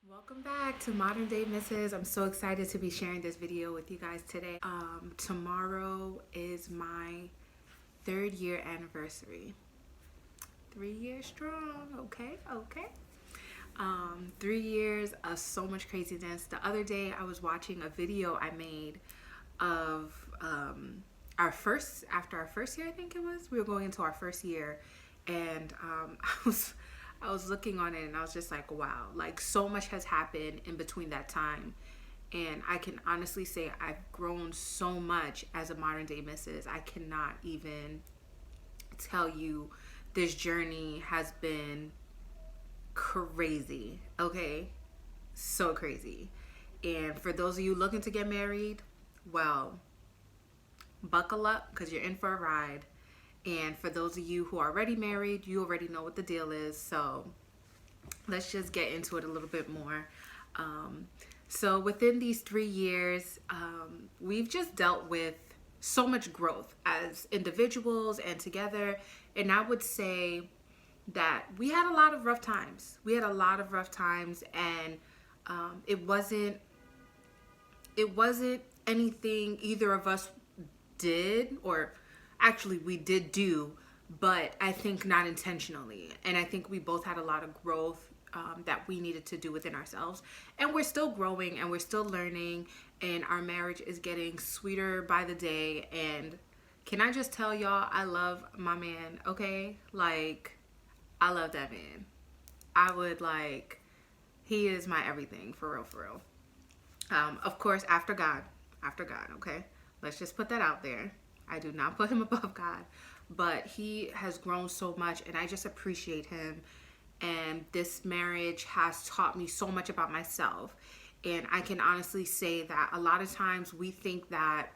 Welcome back to Modern Day Misses. I'm so excited to be sharing this video with you guys today. Tomorrow is my 3rd-year anniversary. 3 years strong, okay. 3 years of so much craziness. The other day I was watching a video I made of after our first year, I think it was. We were going into our first year, and I was looking on it and I was just like, wow, like so much has happened in between that time. And I can honestly say I've grown so much as a modern day missus. I cannot even tell you, this journey has been crazy, okay? So crazy. And for those of you looking to get married, well, buckle up because you're in for a ride. And for those of you who are already married, you already know what the deal is. So let's just get into it a little bit more. So within these 3 years, we've just dealt with so much growth as individuals and together. And I would say that we had a lot of rough times. And it wasn't anything either of us did, or actually we did do, but I think not intentionally. And I think we both had a lot of growth that we needed to do within ourselves, and we're still growing and we're still learning, and our marriage is getting sweeter by the day. And can I just tell y'all, I love my man, okay? Like, I love that man. He is my everything, for real. Of course, after God, okay? Let's just put that out there. I do not put him above God, but he has grown so much, and I just appreciate him. And this marriage has taught me so much about myself. And I can honestly say that a lot of times we think that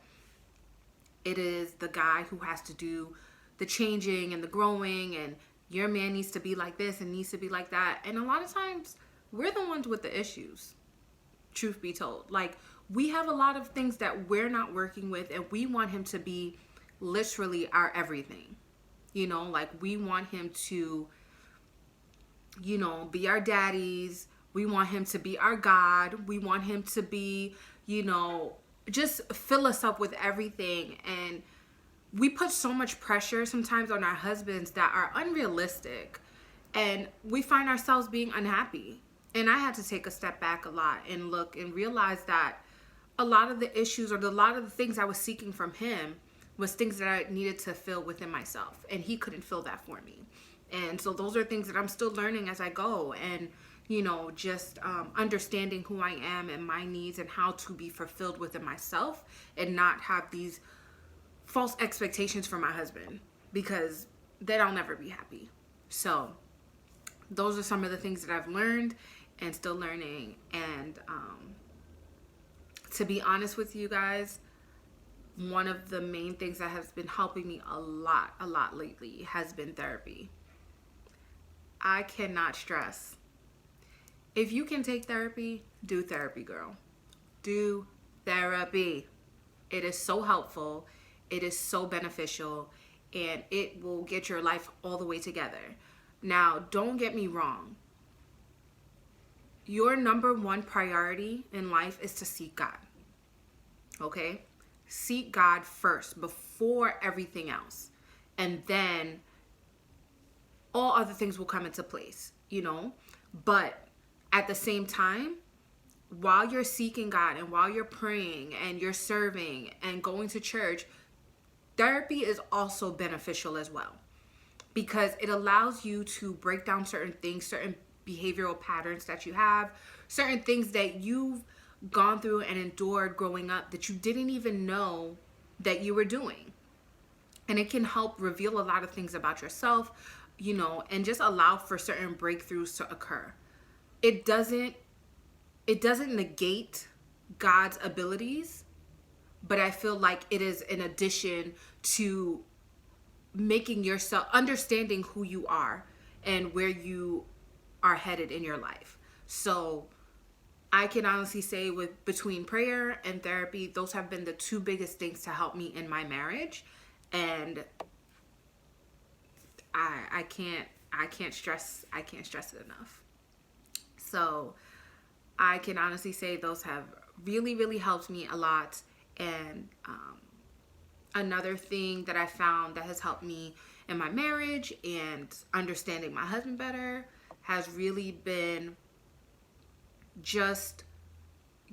it is the guy who has to do the changing and the growing, and your man needs to be like this and needs to be like that. And a lot of times we're the ones with the issues, truth be told. Like, we have a lot of things that we're not working with, and we want him to be literally our everything. Like, we want him to, be our daddies. We want him to be our God. We want him to be, just fill us up with everything. And we put so much pressure sometimes on our husbands that are unrealistic, and we find ourselves being unhappy. And I had to take a step back a lot and look and realize that a lot of the issues, or a lot of the things I was seeking from him, was things that I needed to fill within myself, and he couldn't fill that for me. And so those are things that I'm still learning as I go, and just understanding who I am and my needs, and how to be fulfilled within myself, and not have these false expectations for my husband, because then I'll never be happy. So those are some of the things that I've learned and still learning. And to be honest with you guys, one of the main things that has been helping me a lot lately has been therapy. I cannot stress. If you can take therapy, do therapy, girl. Do therapy. It is so helpful. It is so beneficial, and it will get your life all the way together. Now, don't get me wrong. Your number one priority in life is to seek God. Okay? Seek God first before everything else. And then all other things will come into place, But at the same time, while you're seeking God and while you're praying and you're serving and going to church, therapy is also beneficial as well, because it allows you to break down certain things, certain behavioral patterns that you have, certain things that you've gone through and endured growing up that you didn't even know that you were doing. And it can help reveal a lot of things about yourself, and just allow for certain breakthroughs to occur. It doesn't negate God's abilities, but I feel like it is an addition to making yourself, understanding who you are and where you are headed in your life. So I can honestly say, between prayer and therapy, those have been the two biggest things to help me in my marriage. And I can't stress it enough. So I can honestly say those have really, really helped me a lot. And another thing that I found that has helped me in my marriage and understanding my husband better has really been just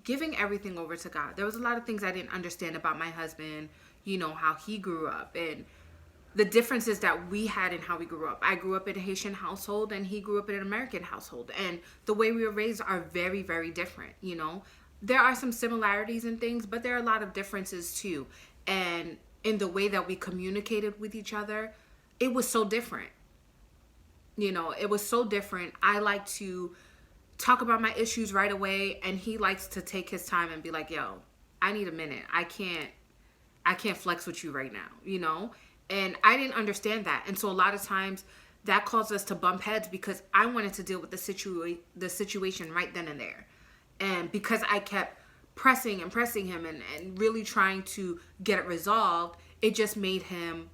giving everything over to God. There was a lot of things I didn't understand about my husband, how he grew up and the differences that we had in how we grew up. I grew up in a Haitian household and he grew up in an American household. And the way we were raised are very, very different, There are some similarities in things, but there are a lot of differences too. And in the way that we communicated with each other, it was so different. It was so different. I like to talk about my issues right away, and he likes to take his time and be like, yo, I need a minute. I can't flex with you right now, And I didn't understand that. And so a lot of times that caused us to bump heads because I wanted to deal with the situation right then and there. And because I kept pressing him and really trying to get it resolved, it just made him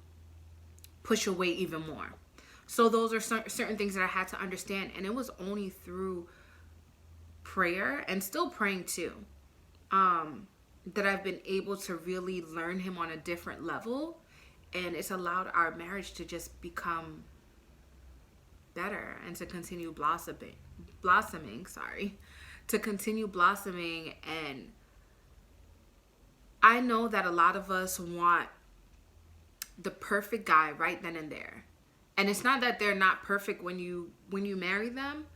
push away even more. So those are certain things that I had to understand. And it was only through prayer and still praying too, that I've been able to really learn him on a different level. And it's allowed our marriage to just become better and to continue blossoming, to continue blossoming. And I know that a lot of us want the perfect guy right then and there. And it's not that they're not perfect when you marry them,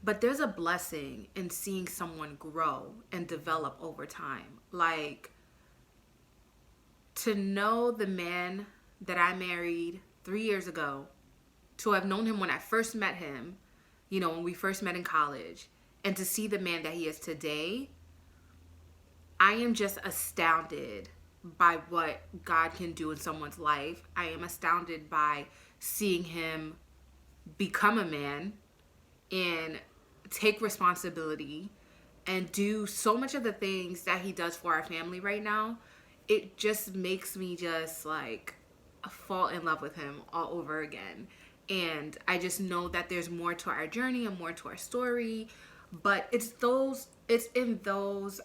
but there's a blessing in seeing someone grow and develop over time. Like, to know the man that I married 3 years ago, to have known him when I first met him, when we first met in college, and to see the man that he is today, I am just astounded by what God can do in someone's life. I am astounded by seeing him become a man and take responsibility and do so much of the things that he does for our family right now. It just makes me just like fall in love with him all over again. And I just know that there's more to our journey and more to our story. But it's in those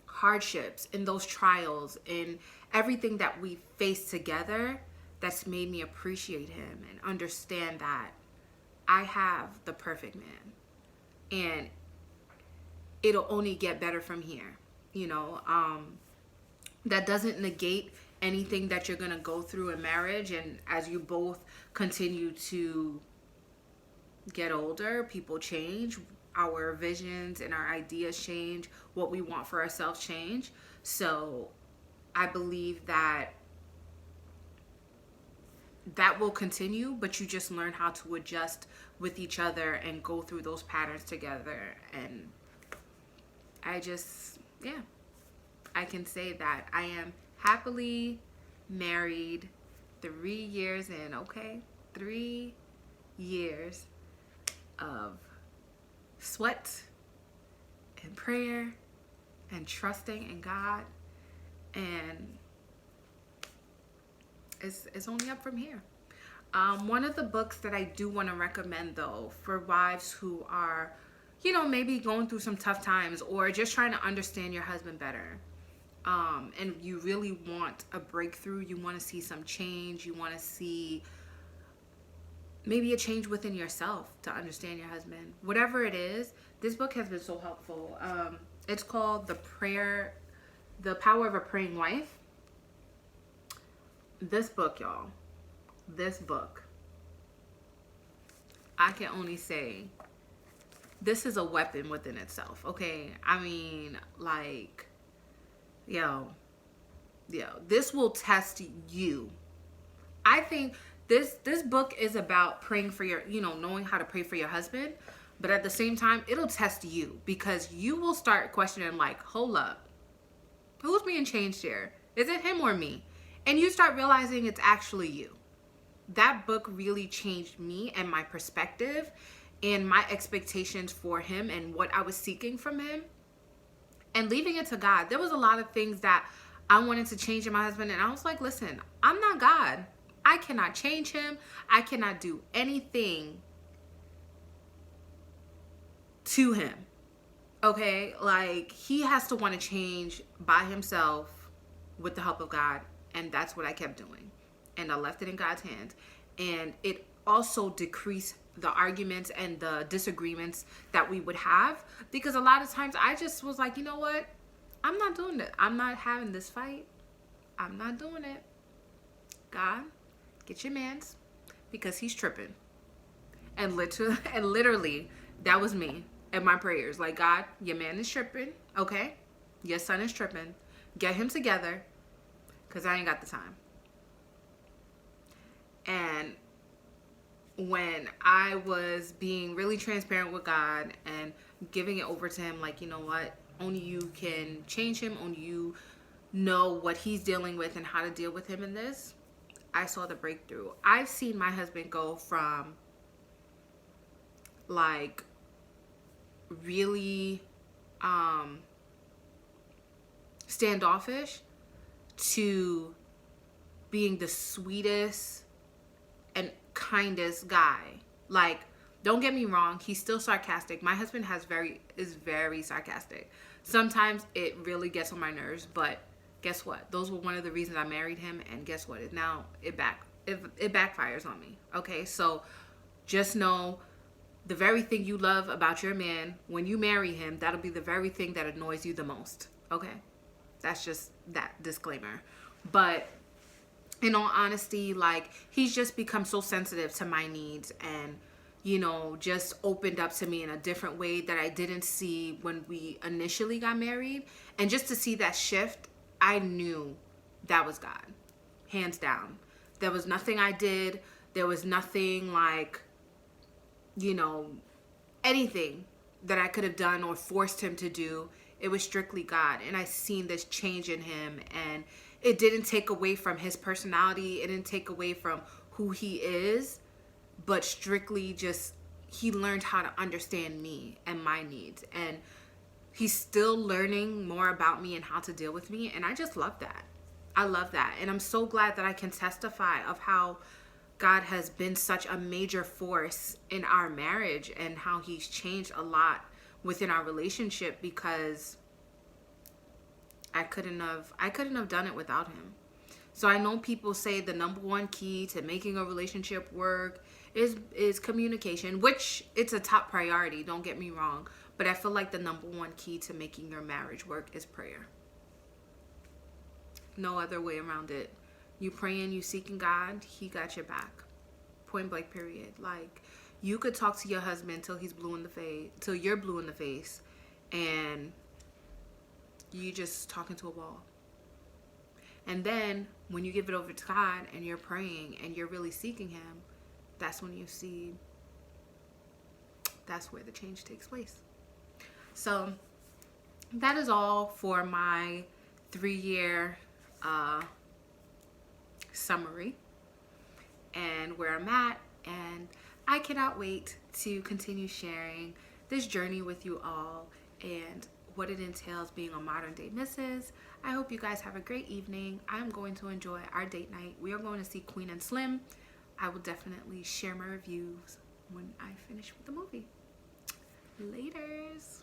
hardships, in those trials, in everything that we face together that's made me appreciate him and understand that I have the perfect man. And it'll only get better from here. That doesn't negate anything that you're going to go through in marriage. And as you both continue to get older, people change, our visions and our ideas change, what we want for ourselves change. So I believe that will continue, but you just learn how to adjust with each other and go through those patterns together. And I can say that I am happily married 3 years in, okay? 3 years of sweat and prayer and trusting in God, and it's only up from here. One of the books that I do want to recommend, though, for wives who are, maybe going through some tough times or just trying to understand your husband better, and you really want a breakthrough, you want to see some change, you want to see maybe a change within yourself to understand your husband. Whatever it is, this book has been so helpful. It's called The Power of a Praying Wife. This book, y'all, I can only say this is a weapon within itself, okay? I mean, like, yo, this will test you. I think this book is about praying for your, knowing how to pray for your husband, but at the same time, it'll test you because you will start questioning, like, hold up, who's being changed here? Is it him or me? And you start realizing it's actually you. That book really changed me and my perspective and my expectations for him and what I was seeking from him, and leaving it to God. There was a lot of things that I wanted to change in my husband, and I was like, listen, I'm not God. I cannot change him. I cannot do anything to him. Okay, like he has to want to change by himself with the help of God, and that's what I kept doing. And I left it in God's hands. And it also decreased the arguments and the disagreements that we would have, because a lot of times I just was like, you know what? I'm not doing it. I'm not having this fight. I'm not doing it. God, get your mans, because he's tripping. And literally, that was me and my prayers. Like, God, your man is tripping, okay? Your son is tripping. Get him together, because I ain't got the time. And when I was being really transparent with God and giving it over to him, like, you know what? Only you can change him. Only you know what he's dealing with and how to deal with him in this. I saw the breakthrough. I've seen my husband go from like really standoffish to being the sweetest and kindest guy. Like, don't get me wrong, he's still sarcastic. My husband is very sarcastic. Sometimes it really gets on my nerves, but guess what? Those were one of the reasons I married him, and guess what? It backfires on me. Okay? So just know, the very thing you love about your man, when you marry him, that'll be the very thing that annoys you the most. Okay? That's just that disclaimer. But in all honesty, like, he's just become so sensitive to my needs, and, you know, just opened up to me in a different way that I didn't see when we initially got married. And just to see that shift, I knew that was God. Hands down. There was nothing I did. There was nothing like, you know, anything that I could have done or forced him to do. It was strictly God. And I seen this change in him, and it didn't take away from his personality. It didn't take away from who he is, but strictly just, he learned how to understand me and my needs. And he's still learning more about me and how to deal with me. And I just love that. I love that. And I'm so glad that I can testify of how God has been such a major force in our marriage, and how he's changed a lot within our relationship, because I couldn't have done it without him. So I know people say the number one key to making a relationship work is communication, which it's a top priority, don't get me wrong. But I feel like the number one key to making your marriage work is prayer. No other way around it. You praying, you seeking God, he got your back. Point blank, period. Like, you could talk to your husband till he's blue in the face, till you're blue in the face, and you just talking to a wall. And then when you give it over to God and you're praying and you're really seeking him, that's when you see, that's where the change takes place. So that is all for my 3-year summary and where I'm at. And I cannot wait to continue sharing this journey with you all and what it entails being a modern day missus. I hope you guys have a great evening. I'm going to enjoy our date night. We are going to see Queen and Slim. I will definitely share my reviews when I finish with the movie. Laters.